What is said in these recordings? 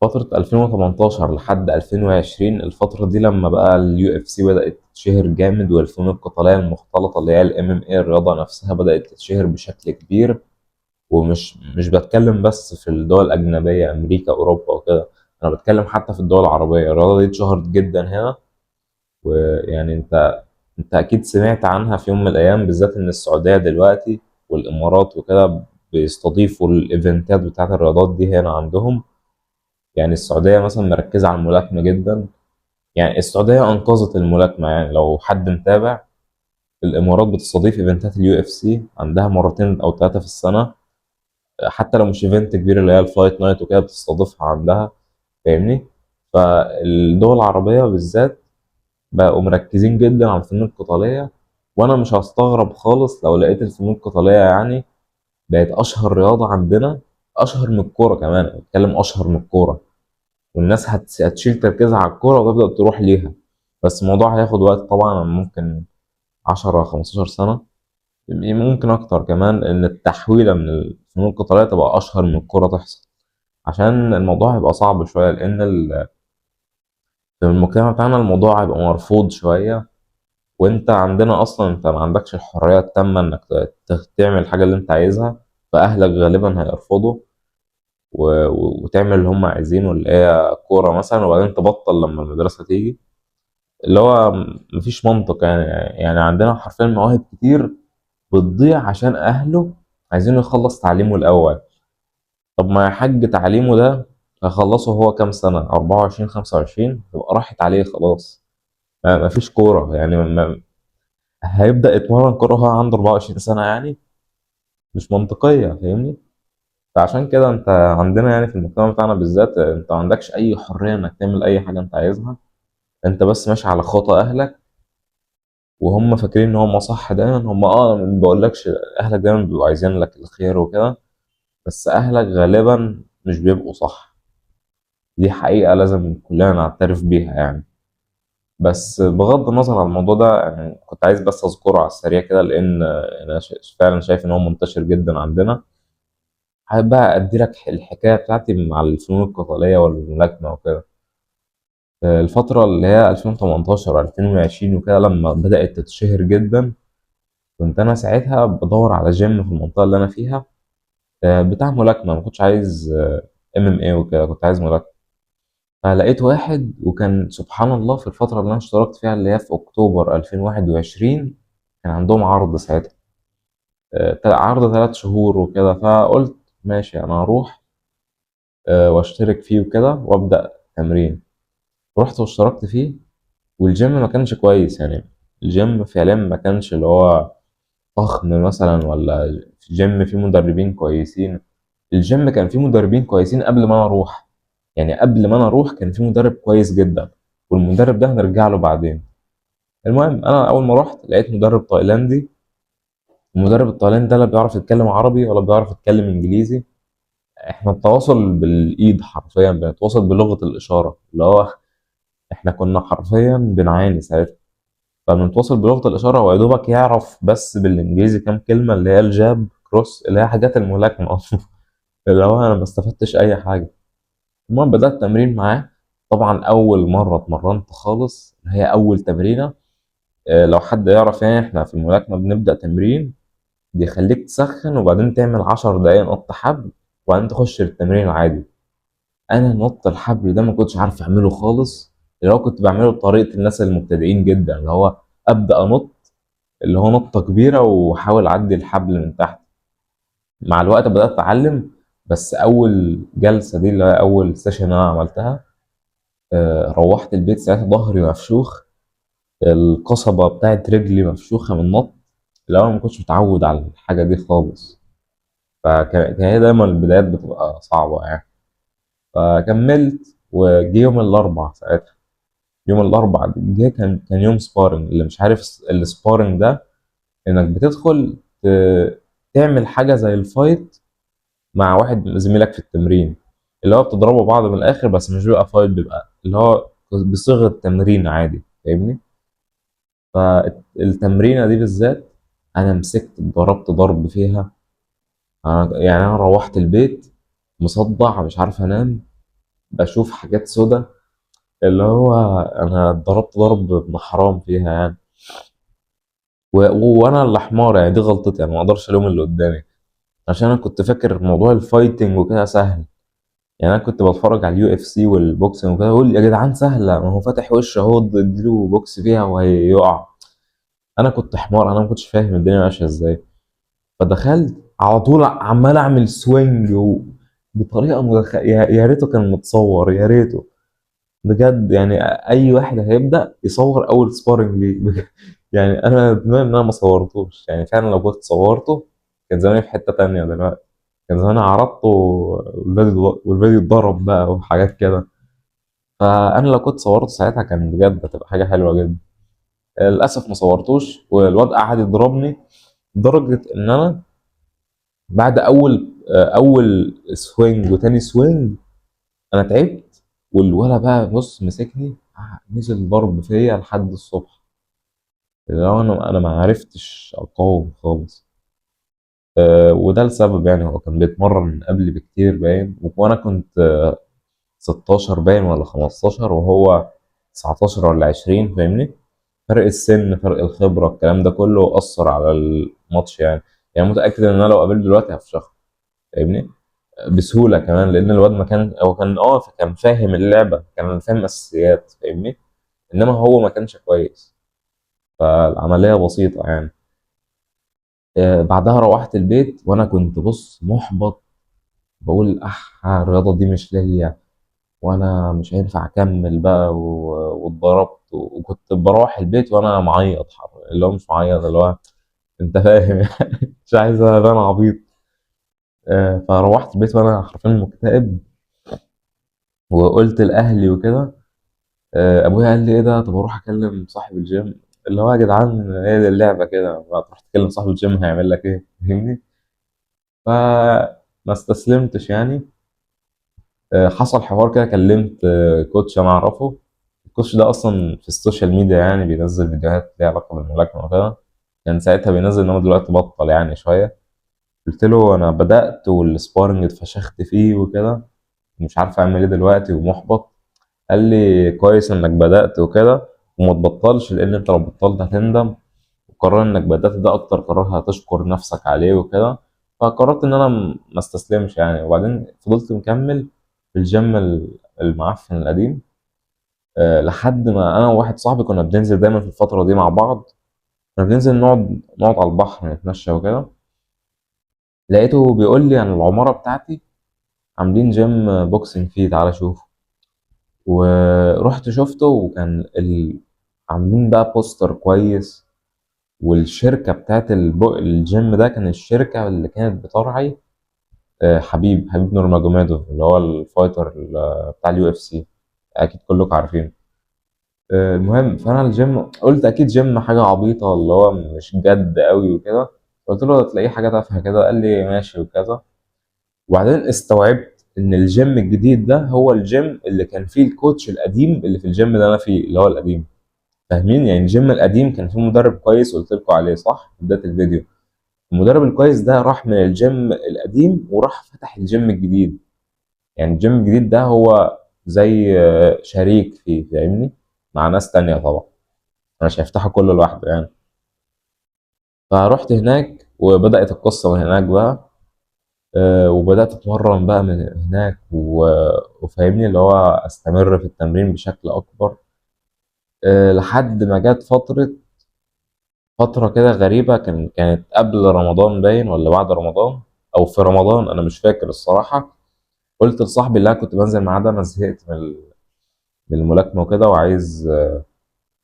فترة 2018 لحد 2020، الفترة دي لما بقى اليو اف سي بدأت تتشهر جامد، والفنون القتالية المختلطة اللي هي الام ام اي، الرياضة نفسها بدأت تتشهر بشكل كبير. ومش بتكلم بس في الدول الأجنبية، أمريكا أوروبا وكده. أنا بتكلم حتى في الدول العربية الرياضة دي اتشهرت جدا هنا. ويعني انت اكيد سمعت عنها في يوم من الايام، بالذات ان السعوديه دلوقتي والامارات وكده بيستضيفوا الايفنتات بتاعت الرياضات دي هنا عندهم. يعني السعوديه مثلا مركزه على الملاكمه جدا. يعني السعوديه انقذت الملاكمه، يعني لو حد متابع. الامارات بتستضيف ايفنتات اليو اف سي عندها مرتين او ثلاثه في السنه. حتى لو مش ايفنت كبير اللي هي الفايت نايت وكده بتستضيفها عندها. فاهمني؟ فالدول العربيه بالذات بقوا مركزين جدا على الفنون القتالية. وأنا مش هستغرب خالص لو لقيت الفنون القتالية يعني بقت أشهر رياضة عندنا، أشهر من الكورة كمان. بتكلم أشهر من الكورة، والناس هتشيل تركيزها على الكورة وتبدأ تروح ليها. بس الموضوع هياخد وقت طبعا، ممكن 10 15 سنة، ممكن أكتر كمان، إن التحويلة من الفنون القتالية تبقى أشهر من الكورة تحصل. عشان الموضوع هيبقى صعب شوية، لأن في المجتمع بتاعنا الموضوع هيبقى مرفوض شوية. وانت عندنا اصلا انت ما عندكش الحريه التامه انك تعمل الحاجه اللي انت عايزها. فاهلك غالبا هيرفضوا وتعمل اللي هم عايزينه، اللي هي كوره مثلا، وبعدين تبطل لما المدرسه تيجي. اللي هو مفيش منطق يعني. يعني عندنا حرفيا مواهب كتير بتضيع عشان اهله عايزينه يخلص تعليمه الاول. طب ما يا حاج تعليمه ده هيخلصه هو كام سنه؟ 24 25 تبقى راحت عليه خلاص. مفيش كوره يعني. هيبدأ يتمرن كورة وهو عنده 24 سنة يعني؟ مش منطقية، فاهمني؟ فعشان كده انت عندنا يعني في المجتمع بتاعنا بالذات انت ما عندكش اي حرية انك تعمل اي حاجة انت عايزها. انت بس ماشي على خطى اهلك، وهم فاكرين ان هم صح دايما. هم أنا ما بقولكش اهلك دايما بيبقوا عايزين لك الخير وكده، بس اهلك غالبا مش بيبقوا صح. دي حقيقة لازم كلنا نعترف بيها يعني. بس بغض النظر عن الموضوع ده، يعني كنت عايز بس اذكره على السريع كده، لان انا فعلا شايف ان هو منتشر جدا عندنا. حابب بقى أدي لك الحكاية بتاعتي مع الفنون القتالية والملاكمة وكده. الفترة اللي هي 2018 2020 وكده لما بدأت تتشهر جدا، كنت أنا ساعتها بدور على جيم في المنطقة اللي أنا فيها، بتاع ملاكمة. ما كنتش عايز ام ام اي وكده، كنت عايز ملاكمة. فلقيت واحد، وكان سبحان الله في الفترة اللي أنا اشتركت فيها اللي هي في أكتوبر 2021 كان عندهم عرض ساعتها. عرض 3 شهور وكده. فقلت ماشي أنا هروح واشترك فيه وكده وابدا تمرين. رحت واشتركت فيه، والجيم ما كانش كويس يعني. الجيم فعليا ما كانش اللي هو فخم مثلا، ولا في جيم فيه مدربين كويسين. الجيم كان فيه مدربين كويسين قبل ما انا اروح. يعني قبل ما انا اروح كان فيه مدرب كويس جدا، والمدرب ده هنرجع له بعدين. المهم انا اول ما رحت لقيت مدرب تايلاندي. المدرب التايلاندي ده لا بيعرف يتكلم عربي ولا بيعرف يتكلم انجليزي. احنا التواصل بالايد، حرفيا بنتواصل بلغة الاشارة، اللي هو احنا كنا حرفيا بنعاني ساعتها. فبنتواصل بلغة الإشارة، ويا دوبك يعرف بس بالإنجليزي كام كلمة، اللي هي الجاب كروس، اللي هي حاجات الملاكمة أصلا. اللي هو أنا ما استفدتش أي حاجة. المهم بدأت تمرين معاه. طبعا أول مرة اتمرنت خالص، هي أول تمرينة. لو حد يعرف يعني إحنا في الملاكمة بنبدأ تمرين بيخليك تسخن، وبعدين تعمل 10 دقايق نط حبل، وبعدين تخش التمرين العادي. انا نط الحبل ده ما كنتش عارف اعمله خالص. اللي هو كنت بعمله بطريقه الناس المبتدئين جدا، اللي هو ابدا انط، اللي هو نطه كبيره واحاول اعدي الحبل من تحت. مع الوقت بدات اتعلم. بس اول جلسه دي اللي هي اول سيشن انا عملتها، روحت البيت ساعتها ظهري مفشوخ، القصبه بتاعت رجلي مفشوخه من النط. اللي هو انا ما كنتش متعود على الحاجه دي خالص. فكان هي دايما البدايات بتبقى صعبه يعني. فكملت، وجي يوم الاربعاء ساعتها. يوم الاربعاء جه كان يوم سبارنج. اللي مش عارف السبارنج ده، انك بتدخل تعمل حاجه زي الفايت مع واحد زميلك في التمرين. اللي هو بتضربوا بعض من الاخر، بس مش بيبقى فايت، بيبقى اللي هو بصيغه تمرين عادي، فاهمني؟ فالتمرينه دي بالذات انا مسكت ضربت ضرب فيها. يعني انا روحت البيت مصدع مش عارف انام. بشوف حاجات سودا، اللي هو انا ضربت ضرب ابن حرام فيها يعني. وانا اللي حمار يعني، دي غلطتي، انا ما اقدرش الوم اللي قدامي، عشان انا كنت فاكر موضوع الفايتنج وكده سهل. يعني انا كنت بتفرج على اليو اف سي والبوكسنج وكده، اقول يا جدعان سهله، ما هو فاتح وش اهو، اديله بوكس فيها وهيقع. انا كنت حمار، انا ما كنتش فاهم الدنيا ماشيه ازاي. فدخلت على طول عمال اعمل سوينج بطريقه يا ريته كان متصور، يا ريته بجد يعني. اي واحد هيبدا يصور اول سبارنج ليه يعني انا بما ان انا ما صورتوش، يعني فعلا لو كنت صورته كان زماني في حته تانية دلوقتي، كان زماني عرضته والفيديو اتضرب بقى وحاجات كده. فانا لو كنت صورته ساعتها كان بجد هتبقى حاجه حلوه جدا. للاسف ما صورتوش، والواد قعد يضربني لدرجه ان انا بعد اول سوينج وتاني سوينج انا تعبت، والولا بقى بص مسكني، نزل ضرب فيا لحد الصبح، اللي هو انا ما عرفتش اقاوم خالص. وده السبب يعني، هو كان بيتمرن من قبل بكتير باين، وانا كنت 16 باين ولا 15، وهو 19 ولا 20، فاهمني؟ فرق السن، فرق الخبرة، الكلام ده كله أثر على الماتش يعني. يعني متأكد إن أنا لو قابلته دلوقتي هفشخه، فاهمني؟ بسهولة كمان، لأن الواد ما كان، هو كان فاهم اللعبة، كان فاهم الأساسيات، فاهمني؟ إنما هو ما كانش كويس، فالعملية بسيطة يعني. بعدها روحت البيت وأنا كنت بص محبط، بقول الرياضة دي مش ليا، وانا مش هينفع اكمل بقى، واتضربت، وكنت بروح البيت وانا معيط اللي هو مش معيط، اللي هو انت فاهم يعني مش عايز ابان عبيط. فروحت البيت وانا حرفيا مكتئب، وقلت لاهلي وكده. ابويا قال لي ايه ده، طب اروح اكلم صاحب الجيم، اللي هو يا جدعان هي دي اللعبه كده، ما تروح تكلم صاحب الجيم هيعمل لك ايه، فاهمني؟ فما استسلمتش يعني. حصل حوار كده، كلمت كوتش انا اعرفه. الكوتش ده اصلا في السوشيال ميديا يعني بينزل فيديوهات ليها علاقه بالملاكمه وكده، كان ساعتها بينزل، انما دلوقتي بطل يعني شويه. قلت له انا بدات والسبارنج اتفشخت فيه وكده، مش عارف اعمل ايه دلوقتي ومحبط. قال لي كويس انك بدات وكده، وما تبطلش، لان انت لو بطلت هتندم، وقرار انك بدات ده اكتر قرار هتشكر نفسك عليه وكده. فقررت ان انا ما استسلمش يعني، وبعدين فضلت مكمل في الجيم المعفن القديم. لحد ما انا وواحد صاحبي كنا بننزل دايما في الفتره دي مع بعض، كنا بننزل نقعد على البحر نتمشى وكده. لقيته بيقول لي عن العماره بتاعتي عاملين جيم بوكسنج فيه، تعالى شوف. ورحت شفته، وكان عاملين بقى بوستر كويس، والشركه بتاعت الجيم ده كان الشركه اللي كانت بترعي حبيب نورماجوميدوف، اللي هو الفايتر بتاع اليو اف سي، اكيد كلكم عارفين. المهم، فانا الجيم قلت اكيد جيم حاجه عبيطه، اللي هو مش جد قوي وكده. قلت له تلاقيه حاجه تافهه كده، قال لي ماشي وكذا. وبعدين استوعبت ان الجيم الجديد ده هو الجيم اللي كان فيه الكوتش القديم اللي في الجيم اللي انا فيه، اللي هو القديم. فاهمين يعني؟ الجيم القديم كان فيه مدرب كويس، قلت لكم عليه صح في بدايه الفيديو. المدرب الكويس ده راح من الجيم القديم وراح فتح الجيم الجديد. يعني الجيم الجديد ده هو زي شريك فيه، فاهمني؟ مع ناس تانية طبعا، مش هيفتحه كله لوحده يعني. فرحت هناك وبدأت القصة من هناك بقى. وبدأت أتمرن بقى من هناك وفاهمني اللي هو أستمر في التمرين بشكل أكبر. لحد ما جت فترة كده غريبة، كانت قبل رمضان باين ولا بعد رمضان، أو في رمضان، أنا مش فاكر الصراحة. قلت لصاحبي اللي أنا كنت بنزل معاه ده، أنا زهقت من الملاكمة وكده، وعايز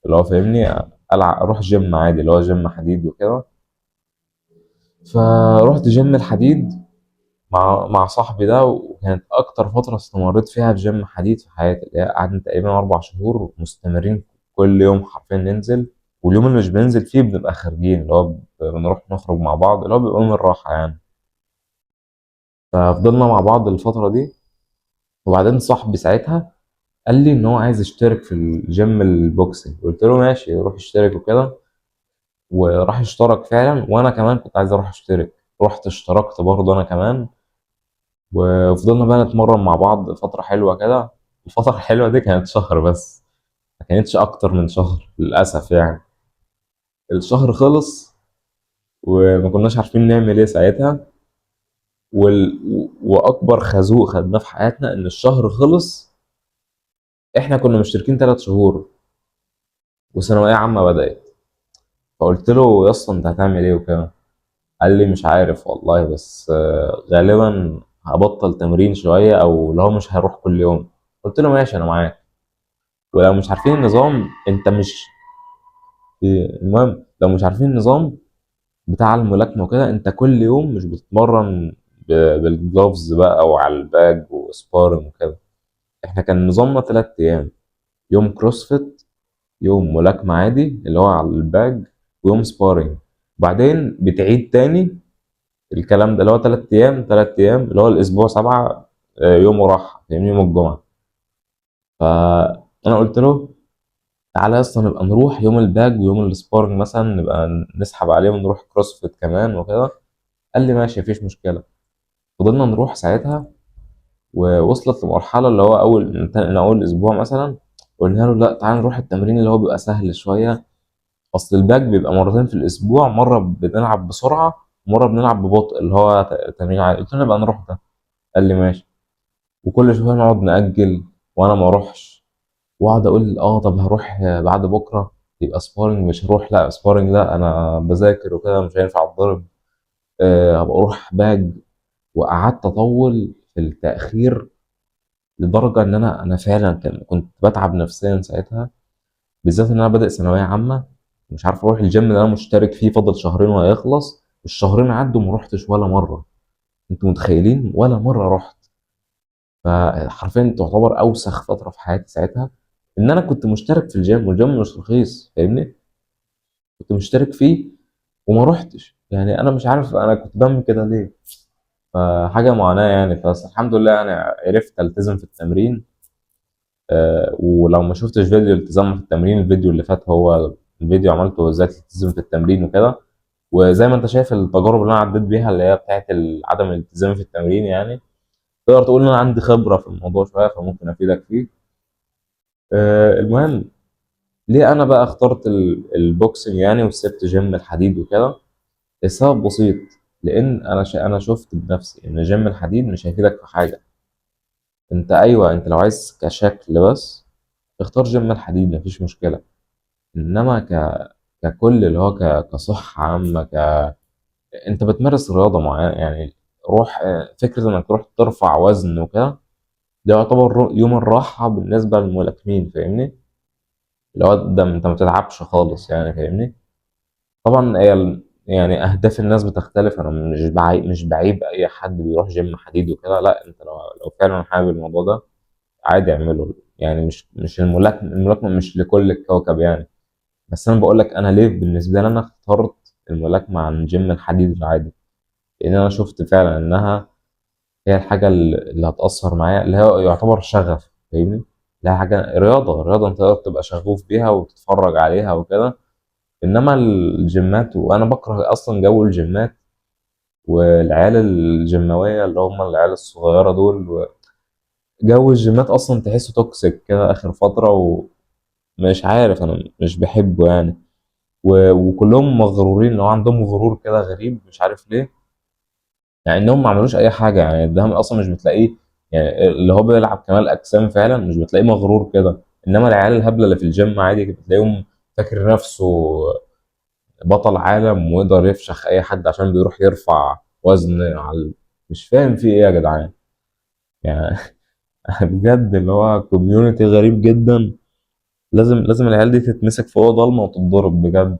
اللي هو فاهمني أروح جيم عادي، اللي هو جيم حديد وكده. فروحت جيم الحديد مع صاحبي ده، وكانت أكتر فترة استمريت فيها في جيم حديد في حياتي، اللي هي قعدنا تقريبا 4 شهور مستمرين، كل يوم حرفيا ننزل. واليوم اللي مش بننزل فيه بنبقى خارجين، اللي هو بنروح نخرج مع بعض، اللي هو بيبقى يوم الراحة يعني. ففضلنا مع بعض الفترة دي. وبعدين صاحبي ساعتها قال لي إن هو عايز يشترك في الجيم البوكسنج، قلت له ماشي روح اشترك وكده. وراح اشترك فعلا، وأنا كمان كنت عايز أروح اشترك، رحت اشتركت برضه أنا كمان. وفضلنا بقى نتمرن مع بعض فترة حلوة كده. الفترة الحلوة دي كانت شهر بس، ما كانتش أكتر من شهر للأسف يعني. الشهر خلص وما كناش عارفين نعمل إيه ساعتها. وأكبر خازوق خدناه في حياتنا إن الشهر خلص. إحنا كنا مشتركين 3 شهور وثانوية عامة بدأت. فقلت له يا اسطى أنت هتعمل إيه وكده؟ قال لي مش عارف والله، بس غالبا هبطل تمرين شوية أو لو مش هروح كل يوم. قلت له ماشي أنا معاك. ولو مش عارفين النظام أنت مش، المهم لو مش عارفين النظام بتاع الملاكمة وكده، انت كل يوم مش بتتمرن بالجلوفز بقى او على الباج وسبارنج وكده. احنا كان نظامنا 3 ايام: يوم كروسفيت، يوم ملاكمة عادي اللي هو على الباج، ويوم سبارنج. بعدين بتعيد تاني الكلام ده اللي هو 3 ايام اللي هو الاسبوع 7. يوم راحة يعني يوم الجمعة. فانا قلت له تعالى يا اسطى نبقى نروح يوم الباج ويوم السبارنج مثلا، نبقى نسحب عليه ونروح كروسفيت كمان وكده. قال لي ماشي مفيش مشكلة. فضلنا نروح ساعتها، ووصلت لمرحلة اللي هو أول أسبوع مثلا قلنا له لا تعالى نروح التمرين اللي هو بيبقى سهل شوية. أصل الباك بيبقى مرتين في الأسبوع، مرة بنلعب بسرعة ومرة بنلعب ببطء اللي هو تمرين عادي. قلت له نبقى نروح ده. قال لي ماشي. وكل شوية نقعد نأجل وأنا ما أروحش، وأقعد أقول طب هروح بعد بكرة يبقى سبارنج، مش هروح لا سبارنج لا أنا بذاكر وكده مش هينفع أتضرب. هبقى أروح باج. وقعدت أطول في التأخير لدرجة إن أنا فعلا كنت بتعب نفسيا ساعتها، بالذات إن أنا بادئ ثانوية عامة. مش عارف أروح الجيم اللي أنا مشترك فيه فاضل شهرين وهيخلص، الشهرين عدوا ما روحتش ولا مرة. أنتوا متخيلين؟ ولا مرة رحت. فحرفيا تعتبر أوسخ فترة في حياتي ساعتها، إن أنا كنت مشترك في الجيم والجيم مش رخيص فاهمني؟ كنت مشترك فيه وما روحتش. يعني أنا مش عارف أنا كنت بعمل كده ليه. فحاجة معاناة يعني. بس الحمد لله يعني عرفت ألتزم في التمرين. ولو ما شفتش فيديو التزام في التمرين، الفيديو اللي فات هو الفيديو عملته ازاي تلتزم في التمرين وكده. وزي ما انت شايف التجارب اللي انا عديت بيها اللي هي بتاعت عدم الالتزام في التمرين يعني، تقدر تقول ان انا عندي خبرة في الموضوع شوية فممكن افيدك فيه. المهم، ليه انا بقى اخترت البوكسنج يعني وسبت جيم الحديد وكده؟ السبب بسيط. لان انا شفت بنفسي ان جيم الحديد مش هيفيدك في حاجة. انت ايوه انت لو عايز كشكل بس اختار جيم الحديد مفيش مشكلة. انما ككل اللي هو كصحة عامة انت بتمارس رياضة معينة يعني. روح فكرة انك تروح ترفع وزن وكده، ده يعتبر يوم الراحة بالنسبة للملاكمين فاهمني؟ اللي هو ده انت ما بتتعبش خالص يعني فاهمني؟ طبعا هي يعني اهداف الناس بتختلف. انا مش بعيب اي حد بيروح جيم حديد وكده، لا انت لو فعلا حابب الموضوع ده عادي اعمله يعني. مش الملاكمة مش لكل الكوكب يعني. بس انا بقول لك انا ليه بالنسبه لي انا اخترت الملاكمه عن جيم الحديد العادي. لان انا شفت فعلا انها هي الحاجه اللي هتاثر معايا، اللي هي يعتبر شغف فاهمني؟ اللي هي حاجه رياضه انت تقدر تبقى شغوف بيها وتتفرج عليها وكده. انما الجيمات، وانا بكره اصلا جو الجيمات والعيال الجيماويه اللي هم العيال الصغيره دول. جو الجيمات اصلا تحسه توكسيك كده اخر فتره، ومش عارف انا مش بحبه يعني. وكلهم مغرورين اللي هو عندهم غرور كده غريب مش عارف ليه. يعني انهم ما عملوش اي حاجه يعني. الدهم اصلا مش بتلاقيه يعني اللي هو بيلعب كمال اجسام فعلا مش بتلاقيه مغرور كده. انما العيال الهبله اللي في الجيم عادي بتلاقيهم فاكر نفسه بطل عالم ويقدر يفشخ اي حد عشان بيروح يرفع وزن مش فاهم في ايه يا جدعان يعني. بجد اللي هو كوميونتي غريب جدا. لازم العيال دي تتمسك في اوضه ضلمه وتتضرب بجد.